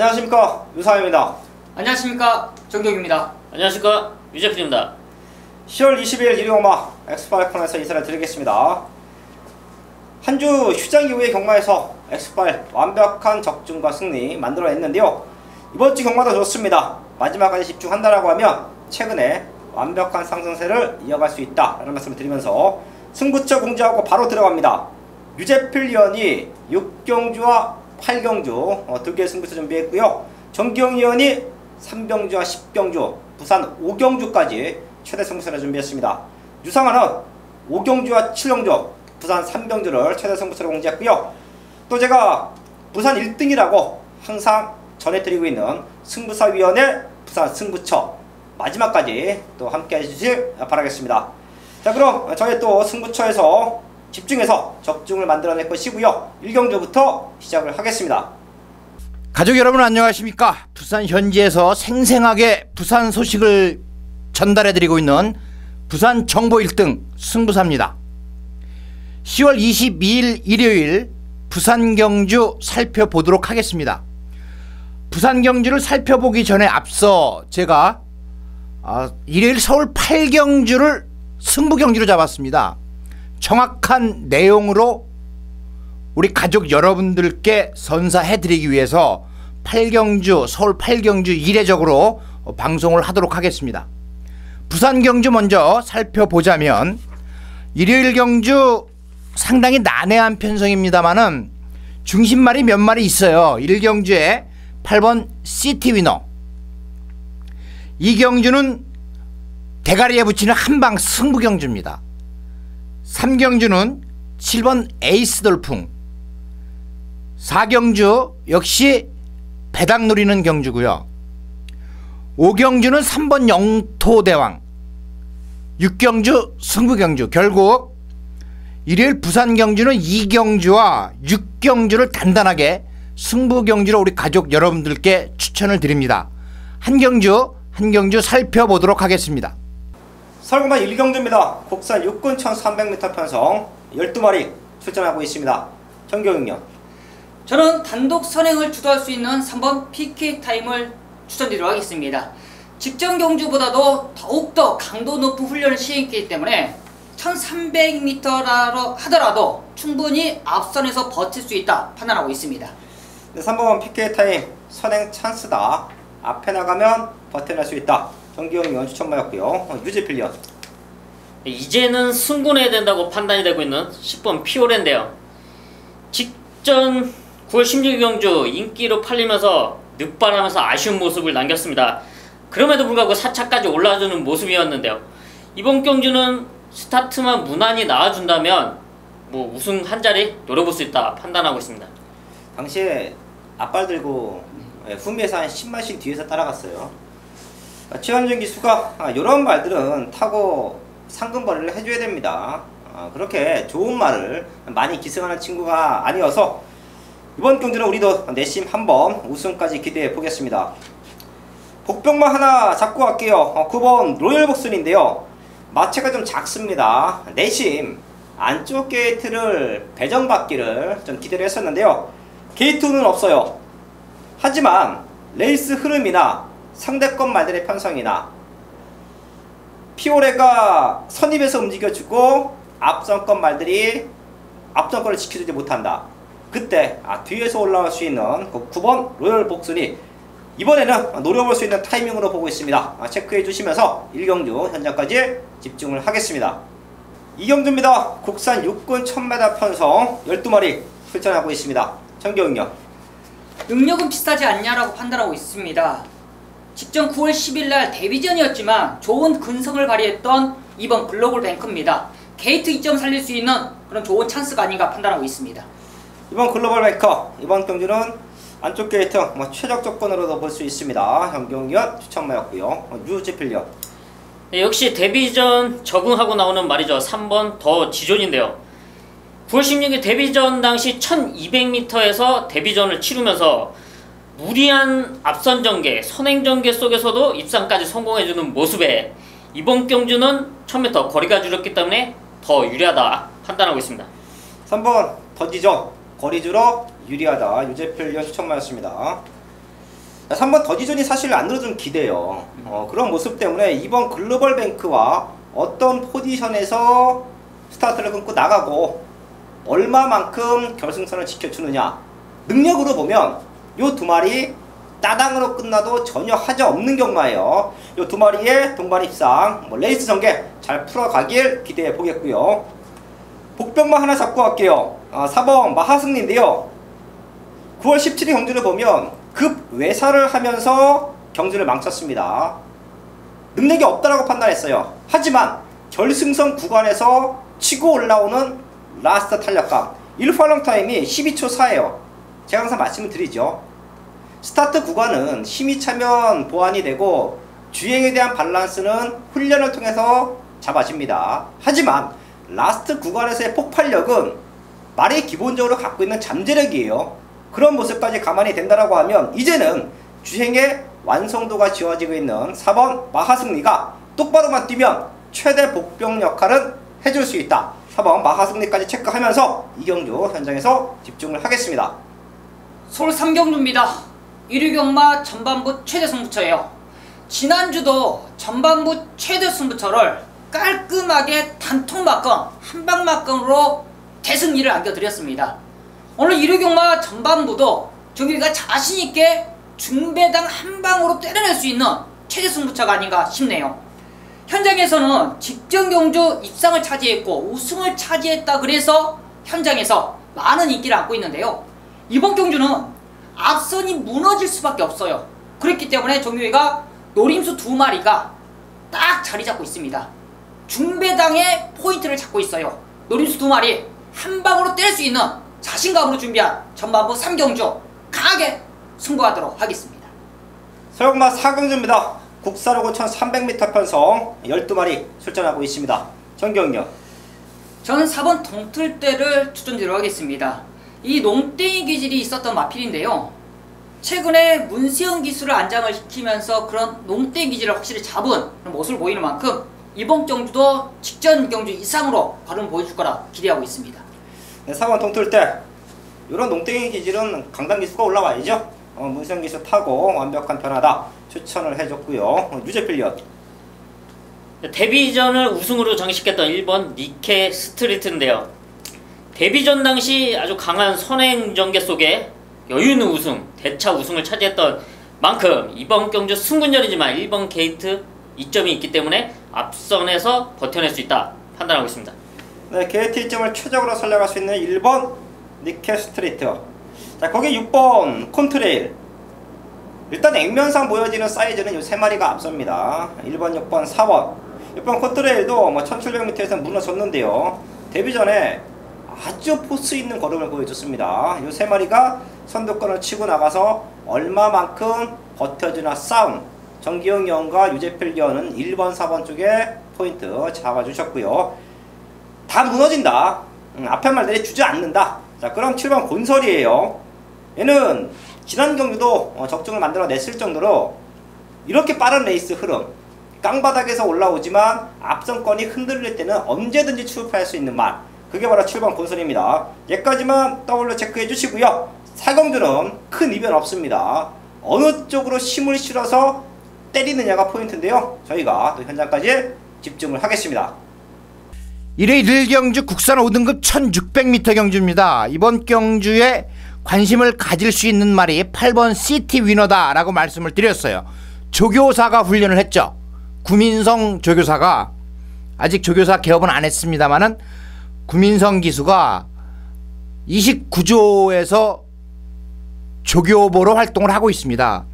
안녕하십니까, 유상입니다. 안녕하십니까, 정경입니다. 안녕하십니까, 유재필입니다. 10월 20일 일요일마 엑스파일 코너에서 인사를 드리겠습니다. 한 주 휴장 이후의 경마에서 엑스파일 완벽한 적중과 승리 만들어냈는데요. 이번 주 경마도 좋습니다. 마지막까지 집중한다라고 하면 최근에 완벽한 상승세를 이어갈 수 있다라는 말씀을 드리면서 승부처 공지하고 바로 들어갑니다. 유재필 위원이 6경주와 8경주 두 개의 승부처 준비했고요. 정기영 위원이 3경주와 10경주, 부산 5경주까지 최대 승부처를 준비했습니다. 유상아는 5경주와 7경주, 부산 3경주를 최대 승부처로 공지했고요. 또 제가 부산 1등이라고 항상 전해드리고 있는 승부사위원회 부산 승부처 마지막까지 또 함께 해주실 바라겠습니다. 자, 그럼 저희 또 승부처에서 집중해서 적중을 만들어낼 것이고요. 1경주부터 시작을 하겠습니다. 가족 여러분 안녕하십니까. 부산 현지에서 생생하게 부산 소식을 전달해드리고 있는 부산 정보 1등 승부사입니다. 10월 22일 일요일 부산 경주 살펴보도록 하겠습니다. 부산 경주를 살펴보기 전에 앞서 제가 일요일 서울 8경주를 승부 경주로 잡았습니다. 정확한 내용으로 우리 가족 여러분들께 선사해드리기 위해서 8경주, 서울 8경주 이례적으로 방송을 하도록 하겠습니다. 부산 경주 먼저 살펴보자면 일요일 경주 상당히 난해한 편성입니다만은 중심말이 몇 마리 있어요. 1경주에 8번 시티위너, 2경주는 대가리에 붙이는 한방 승부경주입니다. 3경주는 7번 에이스 돌풍, 4경주 역시 배당 노리는 경주고요. 5경주는 3번 영토대왕, 6경주 승부경주. 결국 일요일 부산 경주는 2경주와 6경주를 단단하게 승부경주로 우리 가족 여러분들께 추천을 드립니다. 한 경주 살펴보도록 하겠습니다. 설공만 1경주입니다. 국산 6군 1300m 편성 12마리 출전하고 있습니다. 정경윤. 저는 단독 선행을 주도할 수 있는 3번 PK타임을 추천드리도록 하겠습니다. 직전 경주보다도 더욱더 강도 높은 훈련을 시행했기 때문에 1300m라 하더라도 충분히 앞선에서 버틸 수 있다 판단하고 있습니다. 네, 3번 PK타임 선행 찬스다. 앞에 나가면 버텨낼 수 있다. 정기영 위원 추천마였고요. 유재필 위원. 이제는 승군해야 된다고 판단이 되고 있는 10번 피오레인데요. 직전 9월 16경주 인기로 팔리면서 늑발하면서 아쉬운 모습을 남겼습니다. 그럼에도 불구하고 4차까지 올라주는 모습이었는데요. 이번 경주는 스타트만 무난히 나와준다면 뭐 우승 한 자리 노려볼 수 있다 판단하고 있습니다. 당시에 앞발 들고 후미에서 한 10마씩 뒤에서 따라갔어요. 최현준 기수가 이런 말들은 타고 상금벌이를 해줘야 됩니다. 그렇게 좋은 말을 많이 기승하는 친구가 아니어서 이번 경주는 우리도 내심 한번 우승까지 기대해 보겠습니다. 복병만 하나 잡고 갈게요. 9번 로열복순인데요. 마체가 좀 작습니다. 내심 안쪽 게이트를 배정받기를 좀 기대를 했었는데요. 게이트는 없어요. 하지만 레이스 흐름이나 상대권 말들의 편성이나 피오레가 선입에서 움직여주고 앞선권 말들이 앞선권을 지켜주지 못한다. 그때 뒤에서 올라올 수 있는 그 9번 로열 복순이 이번에는 노려볼 수 있는 타이밍으로 보고 있습니다. 체크해 주시면서 1경주 현장까지 집중을 하겠습니다. 2경주입니다. 국산 6군 1000m 편성 12마리 출전하고 있습니다. 정경윤. 능력은 비슷하지 않냐라고 판단하고 있습니다. 직전 9월 10일날 데뷔전이었지만 좋은 근성을 발휘했던 이번 글로벌 뱅크입니다. 게이트 2점 살릴 수 있는 그런 좋은 찬스가 아닌가 판단하고 있습니다. 이번 글로벌 뱅커 이번 경주는 안쪽 게이트 최적 조건으로도 볼 수 있습니다. 정경윤 추천마였고요. 유재필 위원. 네, 역시 데뷔전 적응하고 나오는 말이죠. 3번 더 지존인데요. 9월 16일 데뷔전 당시 1200m에서 데뷔전을 치르면서 무리한 앞선 전개, 선행 전개 속에서도 입상까지 성공해주는 모습에 이번 경주는 1000m 거리가 줄였기 때문에 더 유리하다 판단하고 있습니다. 3번 던지죠. 거리 줄어 유리하다. 유재필 위원 추천마였습니다. 3번 더디존이 사실 안 들어준 기대요. 그런 모습 때문에 이번 글로벌 뱅크와 어떤 포지션에서 스타트를 끊고 나가고 얼마만큼 결승선을 지켜주느냐, 능력으로 보면 요 두 마리 따당으로 끝나도 전혀 하자 없는 경마예요. 요 두 마리의 동반 입상, 레이스 전개 잘 풀어가길 기대해 보겠고요. 복병만 하나 잡고 갈게요. 4번 마하승리인데요. 9월 17일 경주를 보면 급 외사를 하면서 경주를 망쳤습니다. 능력이 없다라고 판단했어요. 하지만 결승선 구간에서 치고 올라오는 라스트 탄력감 1팔롱 타임이 12초 4예요. 제가 항상 말씀을 드리죠. 스타트 구간은 힘이 차면 보완이 되고 주행에 대한 밸런스는 훈련을 통해서 잡아집니다. 하지만 라스트 구간에서의 폭발력은 말이 기본적으로 갖고 있는 잠재력이에요. 그런 모습까지 감안이 된다라고 하면 이제는 주행의 완성도가 지어지고 있는 4번 마하승리가 똑바로만 뛰면 최대 복병 역할은 해줄 수 있다. 4번 마하승리까지 체크하면서 이 경주 현장에서 집중을 하겠습니다. 서울 3경주입니다. 1위 경마 전반부 최대 승부처예요. 지난주도 전반부 최대 승부처를 깔끔하게 단통막건 한방막건으로 대승리를 안겨드렸습니다. 오늘 1위 경마 전반부도 정규리가 자신있게 중배당 한방으로 때려낼 수 있는 최대 승부처가 아닌가 싶네요. 현장에서는 직전 경주 입상을 차지했고 우승을 차지했다 그래서 현장에서 많은 인기를 안고 있는데요. 이번 경주는 앞선이 무너질 수밖에 없어요. 그렇기 때문에 정규리가 노림수 두 마리가 딱 자리 잡고 있습니다. 중배당의 포인트를 잡고 있어요. 노림수 두 마리 한 방으로 때릴 수 있는 자신감으로 준비한 전반부 3경주 강하게 승부하도록 하겠습니다. 서영마 4경주입니다. 국사로 5,300m 편성 12마리 출전하고 있습니다. 전경련. 저는 4번 동틀대를 추천드리도록 하겠습니다. 이 농땡이 기질이 있었던 마필인데요. 최근에 문세영 기술을 안장을 시키면서 그런 농땡이 기질을 확실히 잡은 모습을 보이는 만큼 이번 경주도 직전 경주 이상으로 발음을 보여줄 거라 기대하고 있습니다. 네, 4번 동틀대. 이런 농땡이 기질은 강당 기수가 올라와야죠. 문세영 기수 타고 완벽한 변화다 추천을 해줬고요. 유재필리언. 데뷔전을 우승으로 장식했던 1번 니케 스트리트인데요. 데뷔전 당시 아주 강한 선행 전개 속에 여유 있는 우승, 대차 우승을 차지했던 만큼 이번 경주 승분전이지만 1번 게이트 이점이 있기 때문에 앞선에서 버텨낼 수 있다 판단하고 있습니다. 네, 게이트 2점을 최적으로 살려갈 수 있는 1번 니케 스트리트. 자, 거기 6번 콘트레일. 일단 액면상 보여지는 사이즈는 이 세 마리가 앞섭니다. 1번, 6번, 4번. 6번 콘트레일도 1700m에서 무너졌는데요. 데뷔 전에 아주 포스 있는 걸음을 보여줬습니다. 이 세 마리가 선두권을 치고 나가서 얼마만큼 버텨주나 싸움. 정기용 기원과 유재필 기원은 1번, 4번 쪽에 포인트 잡아주셨고요. 다 무너진다. 앞에 말들이 주저앉는다. 자, 그럼 7번 곤설이에요. 얘는 지난 경주도 적중을 만들어 냈을 정도로 이렇게 빠른 레이스 흐름, 깡바닥에서 올라오지만 앞선권이 흔들릴 때는 언제든지 출발할 수 있는 말, 그게 바로 7번 곤설입니다. 얘까지만 W 체크해 주시고요. 4경주는 큰 이변 없습니다. 어느 쪽으로 힘을 실어서 때리느냐가 포인트인데요. 저희가 또 현장까지 집중을 하겠습니다. 1회 1경주 국산 5등급 1600m 경주입니다. 이번 경주에 관심을 가질 수 있는 말이 8번 시티 위너다 라고 말씀을 드렸어요. 조교사가 훈련을 했죠. 구민성 조교사가, 아직 조교사 개업은 안 했습니다만은 구민성 기수가 29조에서 조교보로 활동을 하고 있습니다.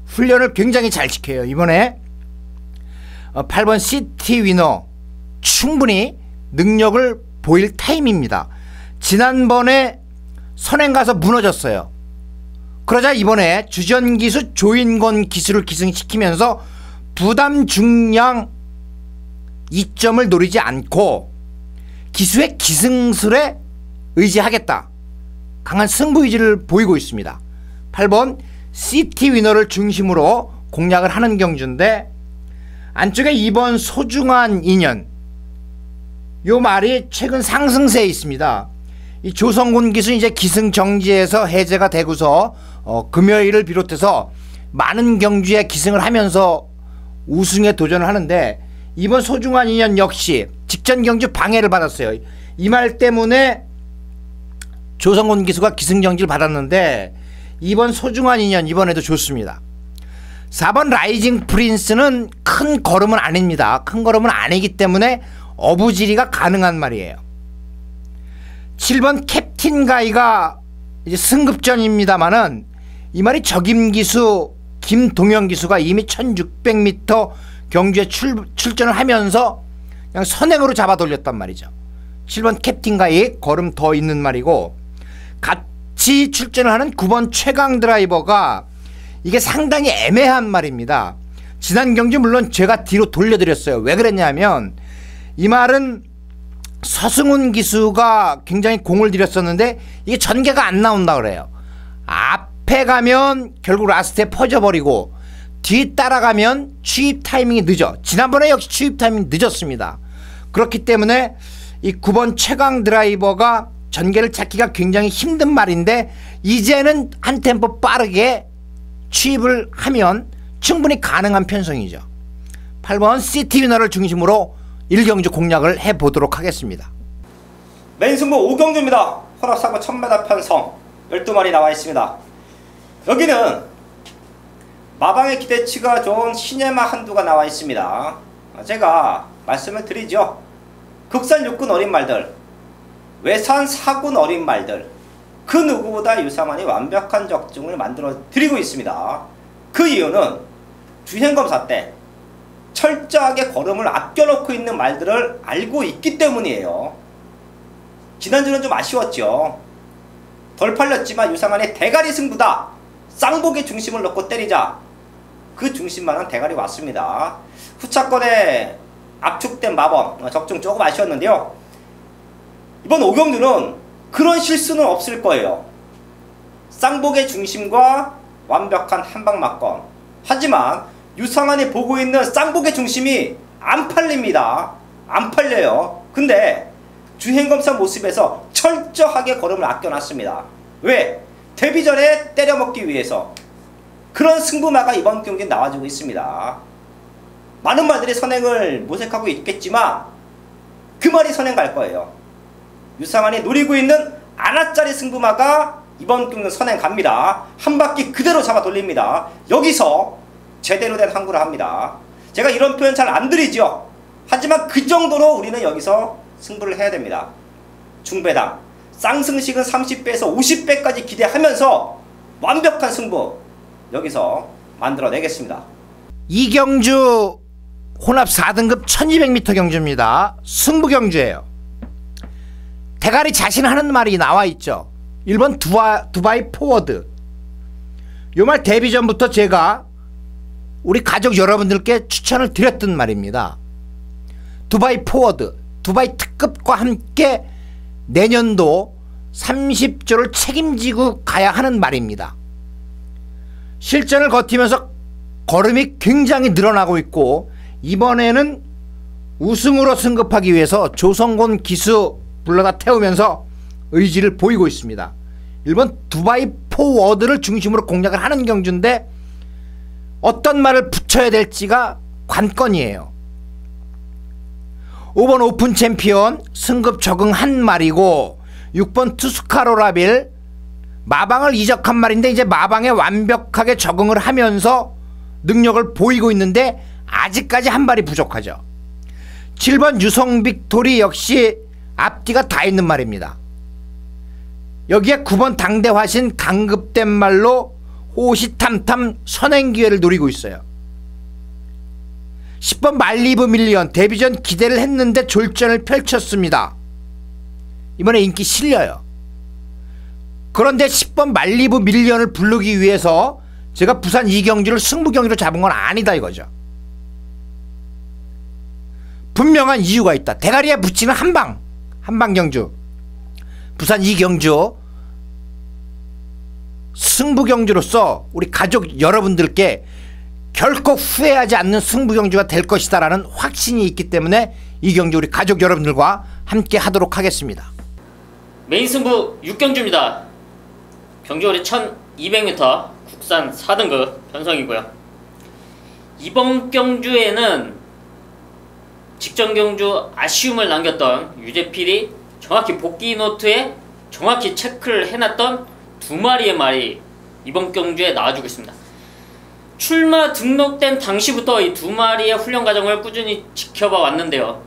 훈련을 굉장히 잘 시켜요. 이번에 8번 시티 위너 충분히 능력을 보일 타임입니다. 지난번에 선행 가서 무너졌어요. 그러자 이번에 주전기수 조인권 기수를 기승시키면서 부담 중량 2점을 노리지 않고 기수의 기승술에 의지하겠다. 강한 승부 의지를 보이고 있습니다. 8번 시티 위너를 중심으로 공략을 하는 경주인데 안쪽에 2번 소중한 인연, 요 말이 최근 상승세에 있습니다. 이 조성군 기수 이제 기승 정지에서 해제가 되고서 금요일을 비롯해서 많은 경주에 기승을 하면서 우승에 도전을 하는데 이번 소중한 인연 역시 직전 경주 방해를 받았어요. 이 말 때문에 조성곤 기수가 기승전지를 받았는데 이번 소중한 인연 이번에도 좋습니다. 4번 라이징 프린스는 큰 걸음은 아닙니다. 큰 걸음은 아니기 때문에 어부지리가 가능한 말이에요. 7번 캡틴 가이가 이제 승급전입니다만은 이 말이 적임 기수 김동현 기수가 이미 1600m 경주에 출전을 하면서 그냥 선행으로 잡아 돌렸단 말이죠. 7번 캡틴 가이 걸음 더 있는 말이고, 같이 출전을 하는 9번 최강 드라이버가 이게 상당히 애매한 말입니다. 지난 경주 물론 제가 뒤로 돌려드렸어요. 왜 그랬냐면 이 말은 서승훈 기수가 굉장히 공을 들였었는데 이게 전개가 안 나온다 그래요. 앞에 가면 결국 라스트에 퍼져버리고 뒤 따라가면 추입 타이밍이 늦어. 지난번에 역시 추입 타이밍이 늦었습니다. 그렇기 때문에 이 9번 최강 드라이버가 전개를 찾기가 굉장히 힘든 말인데 이제는 한 템포 빠르게 취입을 하면 충분히 가능한 편성이죠. 8번 시티 위너를 중심으로 1경주 공략을 해보도록 하겠습니다. 메인 승부 5경주입니다. 혼합사고 1000m 편성 12마리 나와 있습니다. 여기는 마방의 기대치가 좋은 시네마 한두가 나와 있습니다. 제가 말씀을 드리죠. 극산 6군 어린 말들, 외산 4군 어린 말들, 그 누구보다 유상환이 완벽한 적중을 만들어 드리고 있습니다. 그 이유는 주행검사 때 철저하게 걸음을 아껴놓고 있는 말들을 알고 있기 때문이에요. 지난주는 좀 아쉬웠죠. 덜 팔렸지만 유상환의 대가리 승부다. 쌍복의 중심을 넣고 때리자. 그 중심만한 대가리 왔습니다. 후차권에 압축된 마법 적중 조금 아쉬웠는데요. 이번 5경주는 그런 실수는 없을 거예요. 쌍복의 중심과 완벽한 한방막건. 하지만 유상환이 보고 있는 쌍복의 중심이 안 팔립니다. 안 팔려요. 근데 주행검사 모습에서 철저하게 걸음을 아껴놨습니다. 왜? 데뷔 전에 때려먹기 위해서. 그런 승부마가 이번 경기에 나와주고 있습니다. 많은 말들이 선행을 모색하고 있겠지만 그 말이 선행 갈 거예요. 유상환이 노리고 있는 아나짜리 승부마가 이번 경기는 선행 갑니다. 한 바퀴 그대로 잡아 돌립니다. 여기서 제대로 된 항구를 합니다. 제가 이런 표현 잘 안 드리죠. 하지만 그 정도로 우리는 여기서 승부를 해야 됩니다. 중배당 쌍승식은 30배에서 50배까지 기대하면서 완벽한 승부 여기서 만들어내겠습니다. 이경주 혼합 4등급 1200m 경주입니다. 승부 경주예요. 대가리 자신하는 말이 나와 있죠. 1번 두바이 포워드. 요 말 데뷔 전부터 제가 우리 가족 여러분들께 추천을 드렸던 말입니다. 두바이 포워드, 두바이 특급과 함께 내년도 30조를 책임지고 가야 하는 말입니다. 실전을 거치면서 걸음이 굉장히 늘어나고 있고 이번에는 우승으로 승급하기 위해서 조성곤 기수 불러다 태우면서 의지를 보이고 있습니다. 1번 두바이 포워드를 중심으로 공략을 하는 경주인데 어떤 말을 붙여야 될지가 관건이에요. 5번 오픈 챔피언 승급 적응한 말이고 6번 투스카로라빌 마방을 이적한 말인데 이제 마방에 완벽하게 적응을 하면서 능력을 보이고 있는데 아직까지 한 발이 부족하죠. 7번 유성 빅토리 역시 앞뒤가 다 있는 말입니다. 여기에 9번 당대화신 강급된 말로 호시탐탐 선행 기회를 노리고 있어요. 10번 말리브 밀리언 데뷔전 기대를 했는데 졸전을 펼쳤습니다. 이번에 인기 실려요. 그런데 10번 말리브 밀리언을 부르기 위해서 제가 부산 이경주를 승부 경기로 잡은 건 아니다 이거죠. 분명한 이유가 있다. 대가리에 붙이는 한방 경주. 부산 이경주 승부 경주로서 우리 가족 여러분들께 결코 후회하지 않는 승부 경주가 될 것이다 라는 확신이 있기 때문에 이 경주 우리 가족 여러분들과 함께 하도록 하겠습니다. 메인 승부 6경주입니다. 경주거리 1200m 국산 4등급 편성이고요. 이번 경주에는 직전 경주 아쉬움을 남겼던 유재필이 정확히 복귀 노트에 정확히 체크를 해놨던 두 마리의 말이 이번 경주에 나와주고 있습니다. 출마 등록된 당시부터 이 두 마리의 훈련 과정을 꾸준히 지켜봐 왔는데요.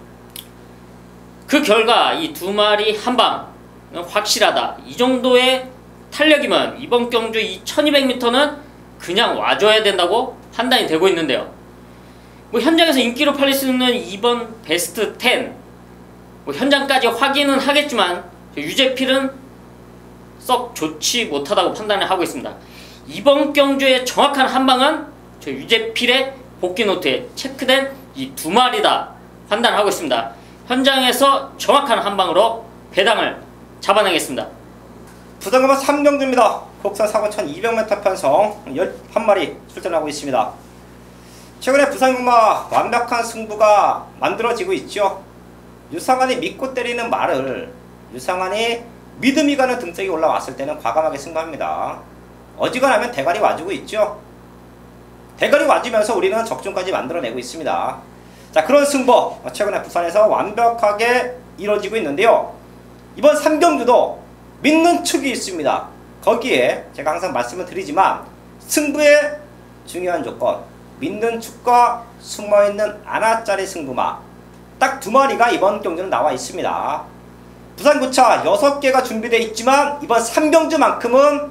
그 결과 이 두 마리 한방 확실하다. 이 정도의 탄력이면 이번 경주 이 1200m는 그냥 와줘야 된다고 판단이 되고 있는데요. 뭐 현장에서 인기로 팔릴 수 있는 이번 베스트 10 뭐 현장까지 확인은 하겠지만 유재필은 썩 좋지 못하다고 판단을 하고 있습니다. 이번 경주의 정확한 한방은 저 유재필의 복귀 노트에 체크된 이 두 마리다 판단하고 있습니다. 현장에서 정확한 한방으로 배당을 잡아내겠습니다. 부산금은 3경주입니다. 국산 사고 1200m 편성 11마리 출전하고 있습니다. 최근에 부산금마 완벽한 승부가 만들어지고 있죠. 유상환이 믿고 때리는 말을 유상환이 믿음이 가는 등짝이 올라왔을 때는 과감하게 승부합니다. 어지간하면 대가리 와주고 있죠. 대가리 와주면서 우리는 적중까지 만들어내고 있습니다. 자, 그런 승부 최근에 부산에서 완벽하게 이루어지고 있는데요. 이번 3경주도 믿는 축이 있습니다. 거기에 제가 항상 말씀을 드리지만 승부의 중요한 조건 믿는 축과 숨어있는 하나짜리 승부마 딱 두 마리가 이번 경주는 나와 있습니다. 부산구차 6개가 준비되어 있지만 이번 3경주만큼은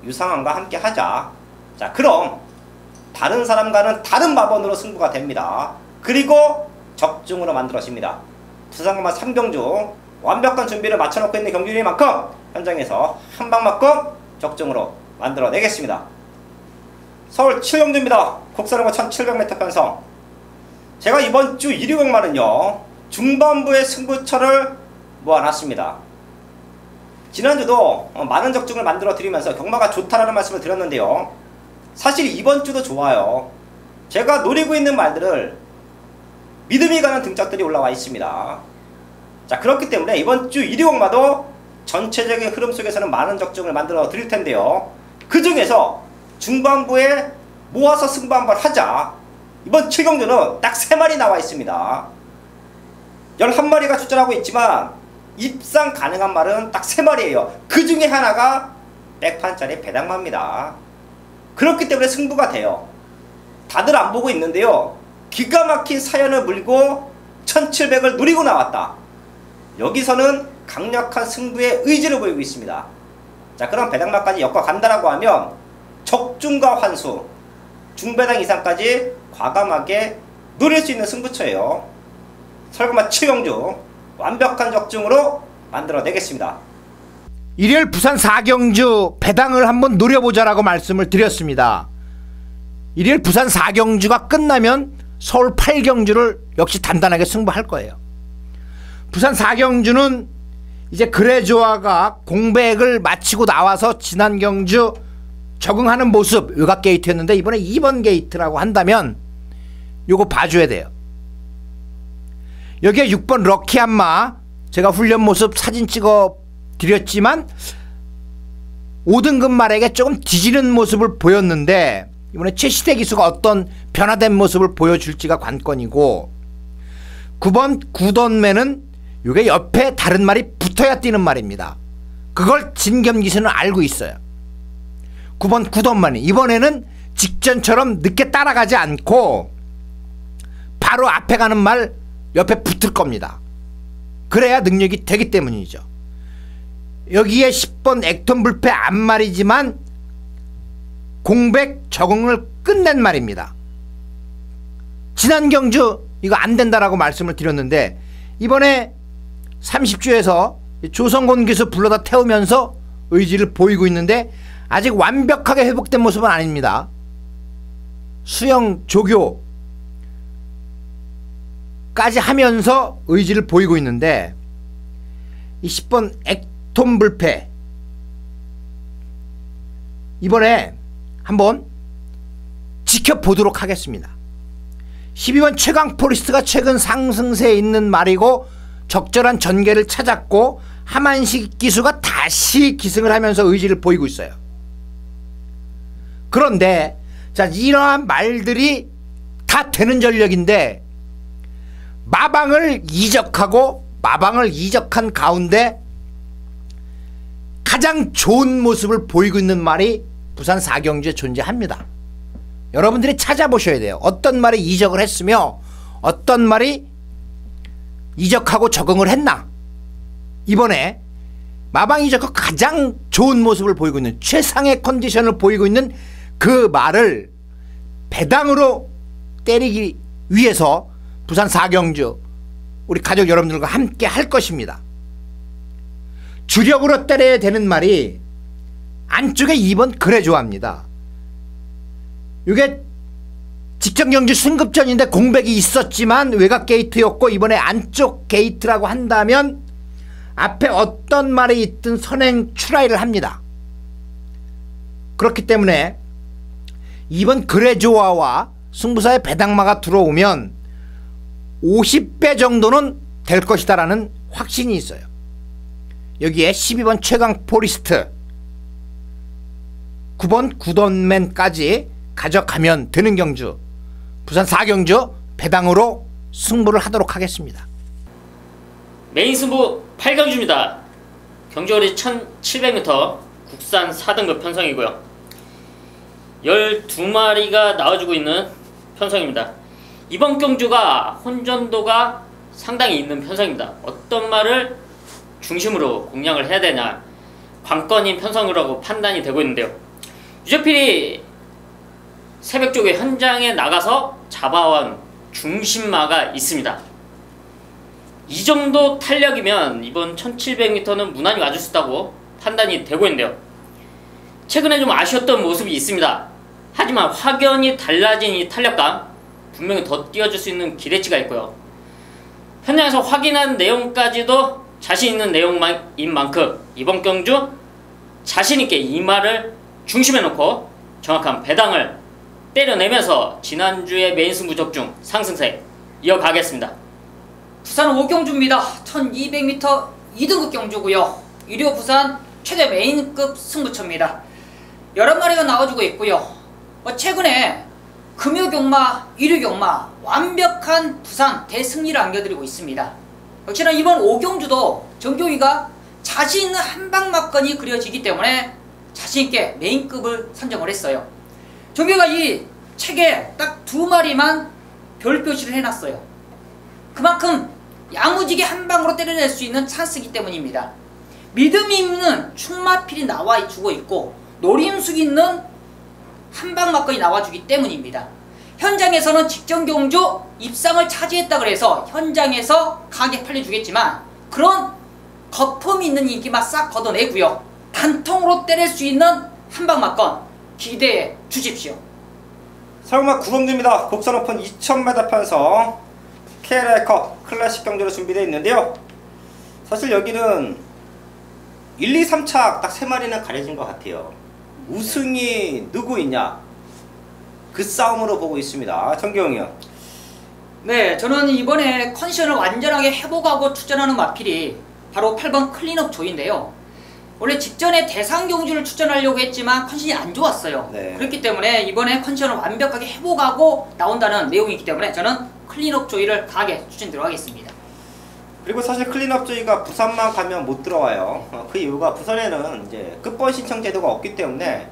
유상환과 함께 하자. 자, 그럼 다른 사람과는 다른 마번으로 승부가 됩니다. 그리고 적중으로 만들어집니다. 부산금마 3경주 완벽한 준비를 맞춰놓고 있는 경주인만큼 현장에서 한방만큼 적중으로 만들어내겠습니다. 서울 7경주입니다. 국산금마 1700m 편성. 제가 이번주 1위 경마는요 중반부의 승부처를 모아놨습니다. 지난주도 많은 적중을 만들어 드리면서 경마가 좋다라는 말씀을 드렸는데요. 사실 이번주도 좋아요. 제가 노리고 있는 말들을 믿음이 가는 등짝들이 올라와 있습니다. 자, 그렇기 때문에 이번주 1위 경마도 전체적인 흐름 속에서는 많은 적중을 만들어 드릴 텐데요. 그 중에서 중반부에 모아서 승부 한번 하자. 이번 7경주는 딱 3마리 나와 있습니다. 11마리가 출전하고 있지만 입상 가능한 말은 딱 3마리예요. 그 중에 하나가 백판짜리 배당마입니다. 그렇기 때문에 승부가 돼요. 다들 안 보고 있는데요. 기가 막힌 사연을 물고 1700을 노리고 나왔다. 여기서는 강력한 승부의 의지를 보이고 있습니다. 자, 그럼 배당마까지 엮어 간다라고 하면 적중과 환수, 중배당 이상까지 과감하게 노릴 수 있는 승부처예요. 설금마 7경주 완벽한 적중으로 만들어내겠습니다. 일요일 부산 4경주 배당을 한번 노려보자라고 말씀을 드렸습니다. 일요일 부산 4경주가 끝나면 서울 8경주를 역시 단단하게 승부할 거예요. 부산 4경주는 이제 그래조아가 공백을 마치고 나와서 지난 경주 적응하는 모습 외곽 게이트였는데 이번에 2번 게이트라고 한다면 요거 봐줘야 돼요. 여기에 6번 럭키한마 제가 훈련 모습 사진 찍어 드렸지만 5등급 말에게 조금 뒤지는 모습을 보였는데 이번에 최시대 기수가 어떤 변화된 모습을 보여줄지가 관건이고 9번 구던매는 이게 옆에 다른 말이 붙어야 뛰는 말입니다. 그걸 진겸 기수는 알고 있어요. 9번 구던만이 이번에는 직전처럼 늦게 따라가지 않고 바로 앞에 가는 말 옆에 붙을 겁니다. 그래야 능력이 되기 때문이죠. 여기에 10번 액톤 불패 앞말이지만 공백 적응을 끝낸 말입니다. 지난 경주 이거 안 된다라고 말씀을 드렸는데 이번에 30주에서 조성곤 기수 불러다 태우면서 의지를 보이고 있는데 아직 완벽하게 회복된 모습은 아닙니다. 수영 조교까지 하면서 의지를 보이고 있는데 이 10번 액톤 불패 이번에 한번 지켜보도록 하겠습니다. 12번 최강 포리스트가 최근 상승세에 있는 말이고 적절한 전개를 찾았고 하만식 기수가 다시 기승을 하면서 의지를 보이고 있어요. 그런데 자, 이러한 말들이 다 되는 전력인데 마방을 이적한 가운데 가장 좋은 모습을 보이고 있는 말이 부산 4경주에 존재합니다. 여러분들이 찾아보셔야 돼요. 어떤 말이 이적을 했으며 어떤 말이 이적하고 적응을 했나. 이번에 마방 이적과 가장 좋은 모습을 보이고 있는 최상의 컨디션을 보이고 있는 그 말을 배당으로 때리기 위해서 부산 4경주 우리 가족 여러분들과 함께 할 것입니다. 주력으로 때려야 되는 말이 안쪽에 2번 그래 좋아합니다. 이게 직전 경주 승급전인데 공백이 있었지만 외곽 게이트였고 이번에 안쪽 게이트라고 한다면 앞에 어떤 말이 있든 선행 출하이를 합니다. 그렇기 때문에 2번 그래 좋아와 승부사의 배당마가 들어오면 50배 정도는 될 것이다라는 확신이 있어요. 여기에 12번 최강 포리스트 9번 구던맨까지 가져가면 되는 경주 부산 4경주 배당으로 승부를 하도록 하겠습니다. 메인 승부 8경주입니다. 경주거리 1700m 국산 4등급 편성이고요. 12마리가 나와주고 있는 편성입니다. 이번 경주가 혼전도가 상당히 있는 편성입니다. 어떤 말을 중심으로 공략을 해야 되냐 관건인 편성이라고 판단이 되고 있는데요. 유저필이 새벽 쪽에 현장에 나가서 잡아온 중심마가 있습니다. 이 정도 탄력이면 이번 1700m는 무난히 와줄 수 있다고 판단이 되고 있는데요. 최근에 좀 아쉬웠던 모습이 있습니다. 하지만 확연히 달라진 이 탄력감 분명히 더 띄워줄 수 있는 기대치가 있고요. 현장에서 확인한 내용까지도 자신 있는 내용인 만큼 이번 경주 자신있게 이 말을 중심에 놓고 정확한 배당을 때려내면서 지난주의 메인 승부 적중 상승세 이어가겠습니다. 부산 5경주입니다. 1200m 2등급 경주고요. 1호 부산 최대 메인급 승부처입니다. 여러 마리가 나와주고 있고요. 최근에 금요경마, 일요경마 완벽한 부산 대승리를 안겨드리고 있습니다. 역시나 이번 5경주도 정교위가 자신있는 한방막건이 그려지기 때문에 자신있게 메인급을 선정을 했어요. 정교위가 이 책에 딱 2마리만 별표시를 해놨어요. 그만큼 야무지게 한방으로 때려낼 수 있는 찬스이기 때문입니다. 믿음이 있는 충마필이 나와주고 있고 노림숙이 있는 한방막건이 나와주기 때문입니다. 현장에서는 직전 경주 입상을 차지했다 그래서 현장에서 강하게 팔려주겠지만 그런 거품이 있는 인기만 싹 걷어내고요. 단통으로 때릴 수 있는 한방막건 기대해 주십시오. 설마 9경주입니다. 국산 오픈 2000m 편성 KLA컵 클래식 경주로 준비되어 있는데요. 사실 여기는 1, 2, 3착 딱 3마리는 가려진 것 같아요. 우승이 누구 있냐 그 싸움으로 보고 있습니다. 정경이요. 네, 저는 이번에 컨디션을 완전하게 회복하고 출전하는 마필이 바로 8번 클린업 조인데요. 원래 직전에 대상 경주를 출전하려고 했지만 컨디션이 안 좋았어요. 네. 그렇기 때문에 이번에 컨디션을 완벽하게 회복하고 나온다는 내용이기 때문에 저는 클린업 조이를 강하게 추천 들어가겠습니다. 그리고 사실 클린업 조이가 부산만 가면 못 들어와요. 그 이유가 부산에는 이제 끝번 신청 제도가 없기 때문에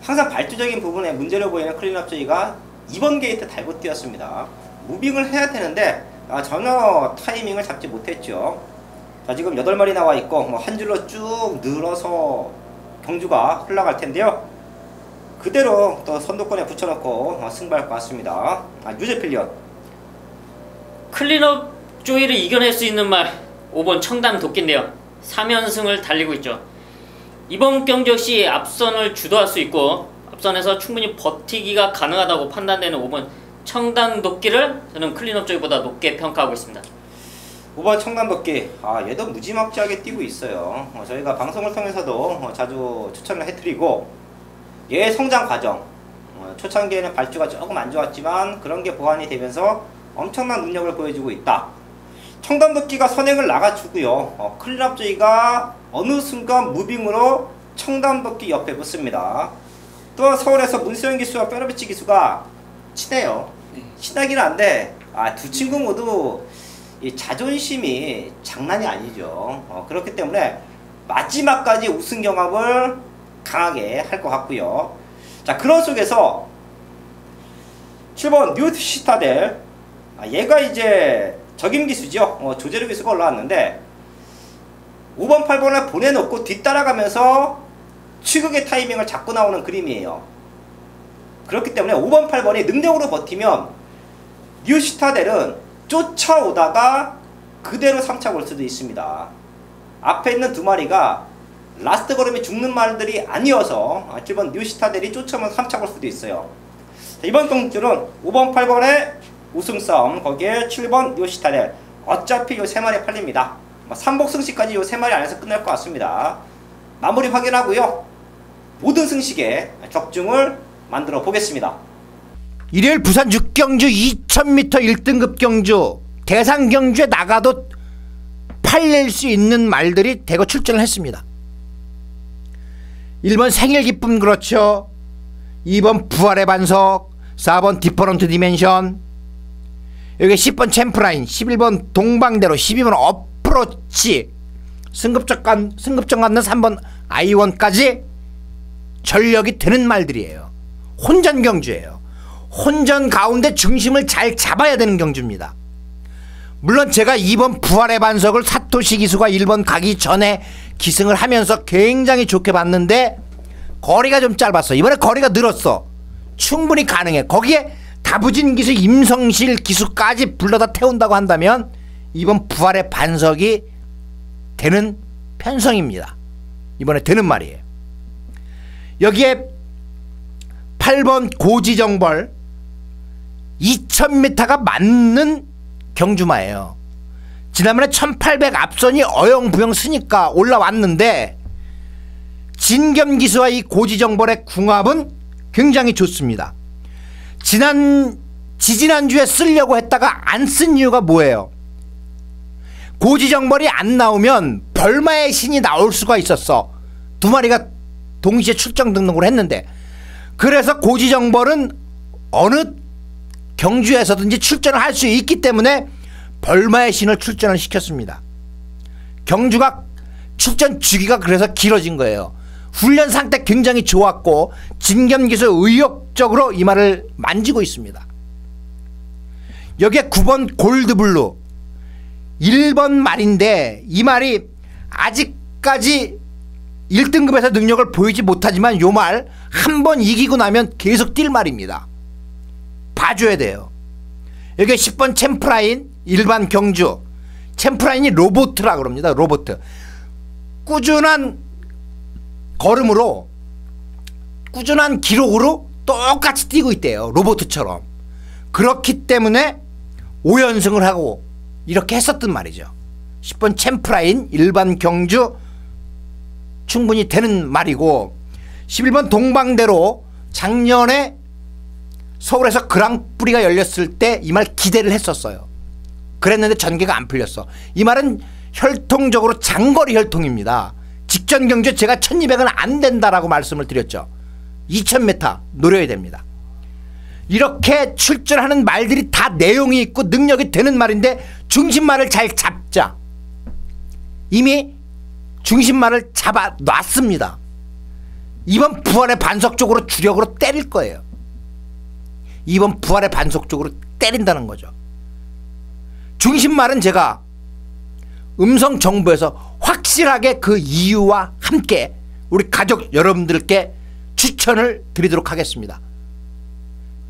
항상 발주적인 부분에 문제를 보이는 클린업 조이가 2번 게이트 달고 뛰었습니다. 무빙을 해야 되는데 전혀 타이밍을 잡지 못했죠. 자, 지금 8마리 나와 있고 한 줄로 쭉 늘어서 경주가 흘러갈 텐데요. 그대로 또 선두권에 붙여놓고 승부할 것 같습니다. 유재필리언. 클린업 조이를 이겨낼 수 있는 말 5번 청담 도끼인데요. 3연승을 달리고 있죠. 이번 경주 역시 앞선을 주도할 수 있고 앞선에서 충분히 버티기가 가능하다고 판단되는 5번 청담 도끼를 저는 클린업 조이보다 높게 평가하고 있습니다. 5번 청담도끼, 얘도 무지막지하게 뛰고 있어요. 저희가 방송을 통해서도 자주 추천을 해드리고 얘의 성장 과정, 초창기에는 발주가 조금 안 좋았지만 그런 게 보완이 되면서 엄청난 능력을 보여주고 있다. 청담도끼가 선행을 나가주고요. 클린업조이가 어느 순간 무빙으로 청담도끼 옆에 붙습니다. 또한 서울에서 문세영 기수와 페로비치 기수가 친해요. 네. 친하기는 한데 두 친구 모두 이 자존심이 장난이 아니죠. 그렇기 때문에 마지막까지 우승 경합을 강하게 할 것 같고요. 자, 그런 속에서 7번 뉴시타델, 얘가 이제 적임 기수죠. 조재료 기수가 올라왔는데 5번 8번을 보내놓고 뒤따라가면서 추격의 타이밍을 잡고 나오는 그림이에요. 그렇기 때문에 5번 8번이 능력으로 버티면 뉴시타델은 쫓아오다가 그대로 3차 볼 수도 있습니다. 앞에 있는 두 마리가 라스트 걸음이 죽는 말들이 아니어서 7번 뉴시타델이 쫓아오면 3차 볼 수도 있어요. 자, 이번 경주는 5번 8번의 우승 싸움, 거기에 7번 뉴시타델, 어차피 요 3마리 팔립니다. 3복 승식까지 요 3마리 안에서 끝날 것 같습니다. 마무리 확인하고요, 모든 승식에 적중을 만들어 보겠습니다. 일요일 부산 6경주 2000m 1등급 경주 대상 경주에 나가도 팔릴 수 있는 말들이 대거 출전을 했습니다. 1번 생일 기쁨 그렇죠. 2번 부활의 반석, 4번 디퍼런트 디멘션, 여기 10번 챔프라인, 11번 동방대로, 12번 어프로치, 승급점 갖는 3번 아이원까지 전력이 되는 말들이에요. 혼전 경주예요. 혼전 가운데 중심을 잘 잡아야 되는 경주입니다. 물론 제가 2번 부활의 반석을 사토시 기수가 1번 가기 전에 기승을 하면서 굉장히 좋게 봤는데 거리가 좀 짧았어. 이번에 거리가 늘었어. 충분히 가능해. 거기에 다부진 기수 임성실 기수까지 불러다 태운다고 한다면 2번 부활의 반석이 되는 편성입니다. 이번에 되는 말이에요. 여기에 8번 고지정벌 2000m가 맞는 경주마예요. 지난번에 1800 앞선이 어영부영 쓰니까 올라왔는데 진겸기수와 이 고지정벌의 궁합은 굉장히 좋습니다. 지지난주에 쓰려고 했다가 안 쓴 이유가 뭐예요? 고지정벌이 안 나오면 벌마의 신이 나올 수가 있었어. 두 마리가 동시에 출정 등록을 했는데, 그래서 고지정벌은 어느 경주에서든지 출전을 할 수 있기 때문에 벌마의 신을 출전을 시켰습니다. 경주가 출전 주기가 그래서 길어진 거예요. 훈련 상태 굉장히 좋았고 진겸기수 의욕적으로 이 말을 만지고 있습니다. 여기에 9번 골드블루 1번 말인데, 이 말이 아직까지 1등급에서 능력을 보이지 못하지만 요 말 한 번 이기고 나면 계속 뛸 말입니다. 봐줘야 돼요. 여기 10번 챔프라인 일반 경주, 챔프라인이 로보트라 그럽니다. 로보트. 꾸준한 걸음으로 꾸준한 기록으로 똑같이 뛰고 있대요. 로보트처럼. 그렇기 때문에 5연승을 하고 이렇게 했었단 말이죠. 10번 챔프라인 일반 경주 충분히 되는 말이고, 11번 동방대로 작년에 서울에서 그랑프리가 열렸을 때 이 말 기대를 했었어요. 그랬는데 전개가 안 풀렸어. 이 말은 혈통적으로 장거리 혈통입니다. 직전 경주에 제가 1200은 안 된다라고 말씀을 드렸죠. 2000m 노려야 됩니다. 이렇게 출전하는 말들이 다 내용이 있고 능력이 되는 말인데 중심말을 잘 잡자. 이미 중심말을 잡아 놨습니다. 이번 부활의 반석 쪽으로 주력으로 때릴 거예요. 이번 부활의 반석 쪽으로 때린다는 거죠. 중심말은 제가 음성 정보에서 확실하게 그 이유와 함께 우리 가족 여러분들께 추천을 드리도록 하겠습니다.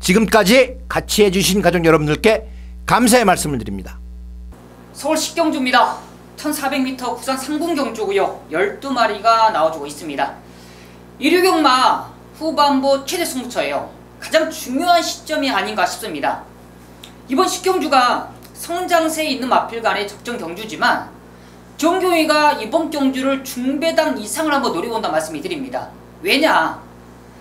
지금까지 같이 해주신 가족 여러분들께 감사의 말씀을 드립니다. 서울 식경주입니다. 1400m 부산 상군 경주고요. 12마리가 나와주고 있습니다. 일요경마 후반부 최대 승부처예요. 가장 중요한 시점이 아닌가 싶습니다. 이번 식경주가 성장세에 있는 마필간의 적정 경주지만 정교회가 이번 경주를 중배당 이상을 한번 노려본다는 말씀을 드립니다. 왜냐?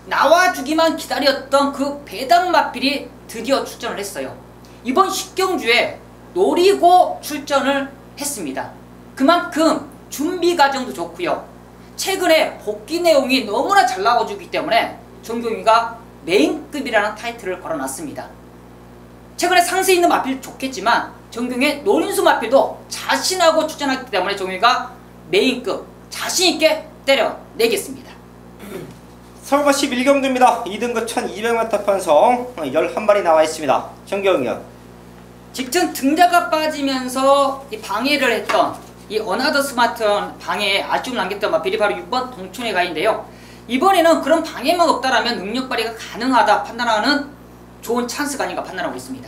나와주기만 기다렸던 그 배당 마필이 드디어 출전을 했어요. 이번 식경주에 노리고 출전을 했습니다. 그만큼 준비 과정도 좋고요. 최근에 복귀 내용이 너무나 잘 나와주기 때문에 정경유가 메인급이라는 타이틀을 걸어놨습니다. 최근에 상세 있는 마필 좋겠지만 정경유의 노린수 마필도 자신하고 출전하기 때문에 정경유가 메인급 자신있게 때려내겠습니다. 서울과 11경주입니다. 2등급 1200m 편성 11마리 나와 있습니다. 정경유. 직전 등자가 빠지면서 이 방해를 했던 이 어나더 스마트 방해에 아쉬움을 남겼던 마필이 바로 6번 동촌의 가인데요. 이번에는 그런 방해만 없다라면 능력 발휘가 가능하다 판단하는 좋은 찬스가 아닌가 판단하고 있습니다.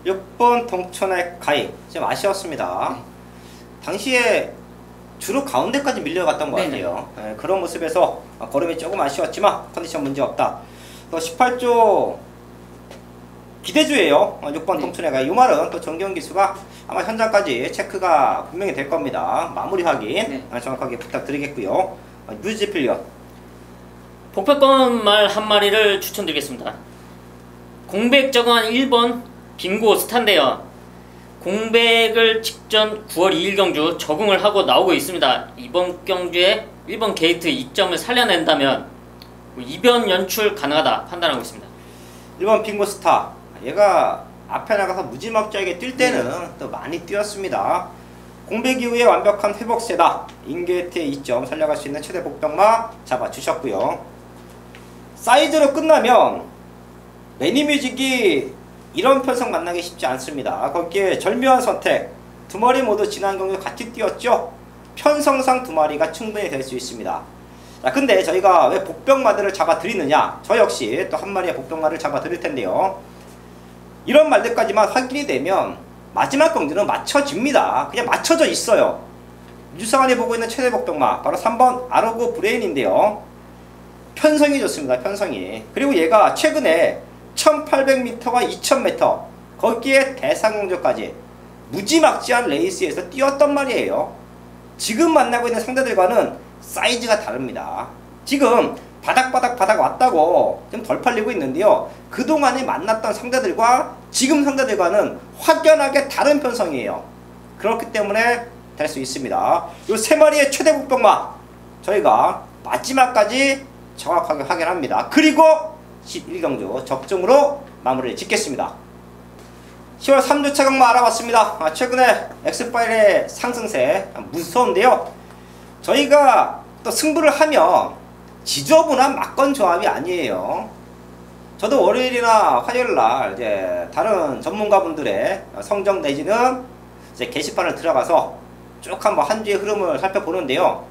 6번 동촌의 가인 좀 아쉬웠습니다. 네. 당시에 주로 가운데까지 밀려갔던 것 네네. 같아요. 네, 그런 모습에서 걸음이 조금 아쉬웠지만 컨디션 문제 없다. 18조 기대주예요. 6번 네. 동촌의 가인. 이 말은 또 정경 기수가 아마 현장까지 체크가 분명히 될 겁니다. 마무리 확인 네. 정확하게 부탁드리겠고요. 뮤지필리언. 복백권 말 한 마리를 추천드리겠습니다. 공백 적응한 1번 빙고 스타인데요. 공백을 직전 9월 2일 경주 적응을 하고 나오고 있습니다. 이번 경주에 1번 게이트 2점을 살려낸다면 이변 연출 가능하다 판단하고 있습니다. 1번 빙고스타. 얘가 앞에 나가서 무지막지하게 뛸 때는 또 많이 뛰었습니다. 공백 이후에 완벽한 회복세다. 인게이트의 2점 살려갈 수 있는 최대 복병마 잡아주셨고요. 사이즈로 끝나면 매니뮤직이 이런 편성 만나기 쉽지 않습니다. 거기에 절묘한 선택. 두 마리 모두 지난 경주 같이 뛰었죠. 편성상 두 마리가 충분히 될 수 있습니다. 자, 근데 저희가 왜 복병마들을 잡아드리느냐? 저 역시 또 한 마리의 복병마를 잡아드릴 텐데요. 이런 말들까지만 확인이 되면 마지막 경주는 맞춰집니다. 그냥 맞춰져 있어요. 유상한이 보고 있는 최대 복병마 바로 3번 아르고 브레인인데요. 편성이 좋습니다. 편성이. 그리고 얘가 최근에 1800m와 2000m 거기에 대상공조까지 무지막지한 레이스에서 뛰었단 말이에요. 지금 만나고 있는 상대들과는 사이즈가 다릅니다. 지금 바닥 왔다고 좀 덜 팔리고 있는데요. 그동안에 만났던 상대들과 지금 상대들과는 확연하게 다른 편성이에요. 그렇기 때문에 될 수 있습니다. 이 세 마리의 최대 복병마 저희가 마지막까지 정확하게 확인합니다. 그리고 11경주 적중으로 마무리를 짓겠습니다. 10월 3주차 경마 알아봤습니다. 최근에 엑스파일의 상승세 무서운데요. 저희가 또 승부를 하면 지저분한 막건 조합이 아니에요. 저도 월요일이나 화요일날 이제 다른 전문가분들의 성적 내지는 이제 게시판을 들어가서 쭉 한번 한 주의 흐름을 살펴보는데요.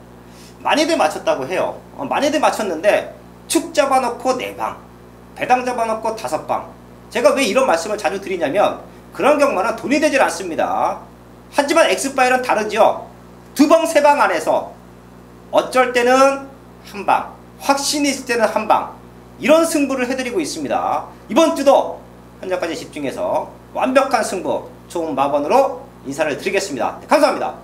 많이들 맞췄다고 해요. 많이들 맞췄는데 축 잡아놓고 4방, 배당 잡아놓고 5방. 제가 왜 이런 말씀을 자주 드리냐면 그런 경우는 돈이 되질 않습니다. 하지만 엑스파일은 다르죠. 2방, 3방 안에서 어쩔 때는 한 방, 확신이 있을 때는 한 방, 이런 승부를 해드리고 있습니다. 이번 주도 현장까지 집중해서 완벽한 승부, 좋은 마번으로 인사를 드리겠습니다. 감사합니다.